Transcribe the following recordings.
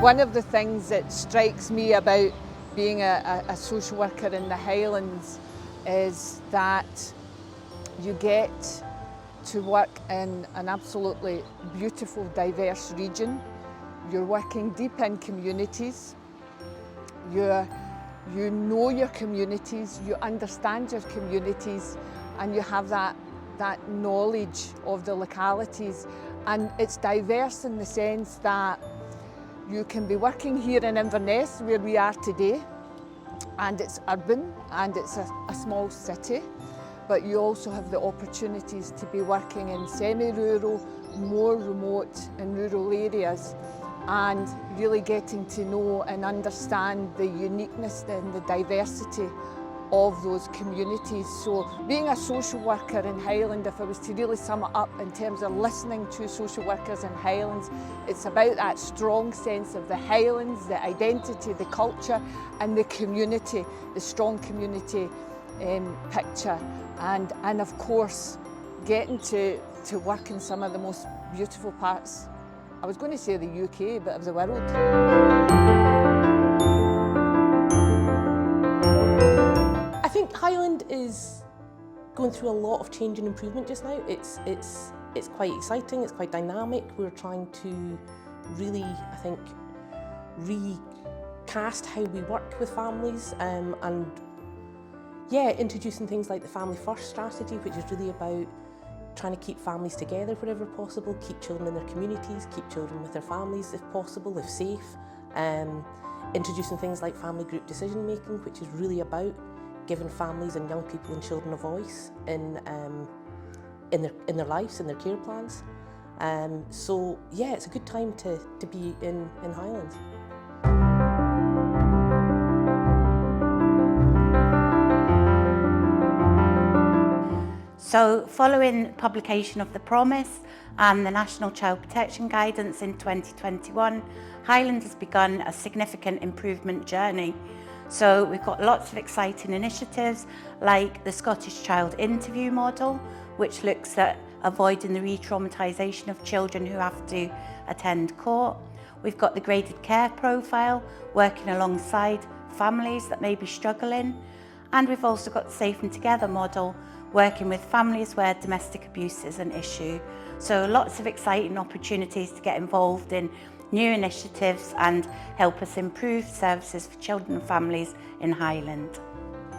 One of the things that strikes me about being a social worker in the Highlands is that you get to work in an absolutely beautiful, diverse region. You're working deep in communities. You know your communities, you understand your communities, and you have that knowledge of the localities. And it's diverse in the sense that you can be working here in Inverness, where we are today, and it's urban and it's a small city, but you also have the opportunities to be working in semi-rural, more remote and rural areas, and really getting to know and understand the uniqueness and the diversity of those communities. So being a social worker in Highland, if I was to really sum it up in terms of listening to social workers in Highlands, it's about that strong sense of the Highlands, the identity, the culture and the community, the strong community picture, and of course getting to work in some of the most beautiful parts, I was going to say the UK, but of the world. I think Highland is going through a lot of change and improvement just now. It's quite exciting, it's quite dynamic. We're trying to really, I think, recast how we work with families and yeah, introducing things like the Family First strategy, which is really about trying to keep families together wherever possible, keep children in their communities, keep children with their families if possible, if safe. Introducing things like family group decision making, which is really about giving families and young people and children a voice in their lives, in their care plans. So yeah, it's a good time to be in Highlands. So following publication of the Promise and the National Child Protection Guidance in 2021, Highland has begun a significant improvement journey. So we've got lots of exciting initiatives like the Scottish Child Interview Model, which looks at avoiding the re-traumatisation of children who have to attend court. We've got the Graded Care Profile, working alongside families that may be struggling. And we've also got the Safe and Together model, working with families where domestic abuse is an issue. So lots of exciting opportunities to get involved in new initiatives and help us improve services for children and families in Highland.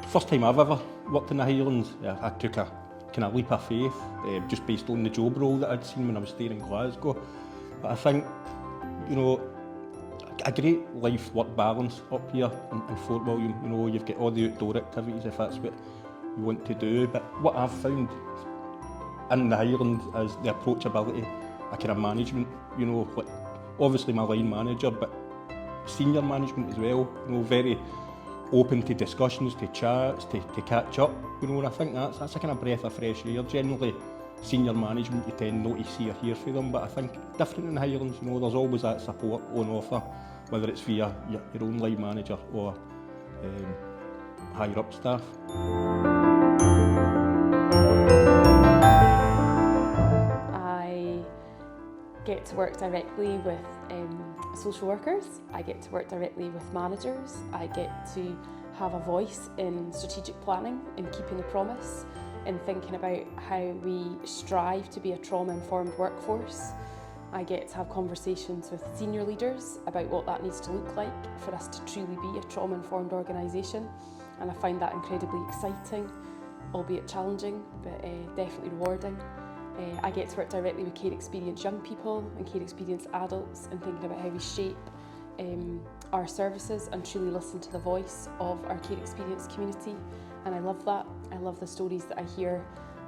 First time I've ever worked in the Highlands, I took a kind of leap of faith, just based on the job role that I'd seen when I was staying in Glasgow. But I think, you know, a great life-work balance up here in Fort William. You know, you've got all the outdoor activities if that's what you want to do. But what I've found in the Highlands is the approachability, a kind of management, you know, like obviously my line manager, but senior management as well, you know, very open to discussions, to chats, to catch up, you know, and I think that's a kind of breath of fresh air. Generally, senior management, you tend not to see or hear from them, but I think different in the Highlands, you know, there's always that support on offer, whether it's via your own line manager or higher up staff. I get to work directly with social workers, I get to work directly with managers, I get to have a voice in strategic planning, in keeping the promise, in thinking about how we strive to be a trauma-informed workforce. I get to have conversations with senior leaders about what that needs to look like for us to truly be a trauma-informed organisation, and I find that incredibly exciting, albeit challenging, but definitely rewarding. I get to work directly with care experienced young people and care experienced adults and thinking about how we shape our services and truly listen to the voice of our care experienced community, and I love that. I love the stories that I hear.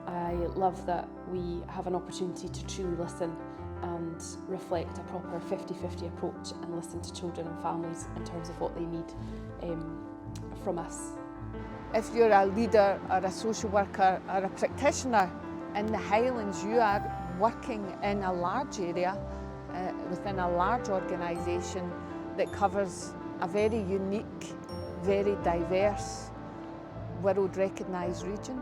I love that we have an opportunity to truly listen and reflect a proper 50-50 approach and listen to children and families in terms of what they need from us. If you're a leader or a social worker or a practitioner in the Highlands, you are working in a large area within a large organisation that covers a very unique, very diverse, world recognised region.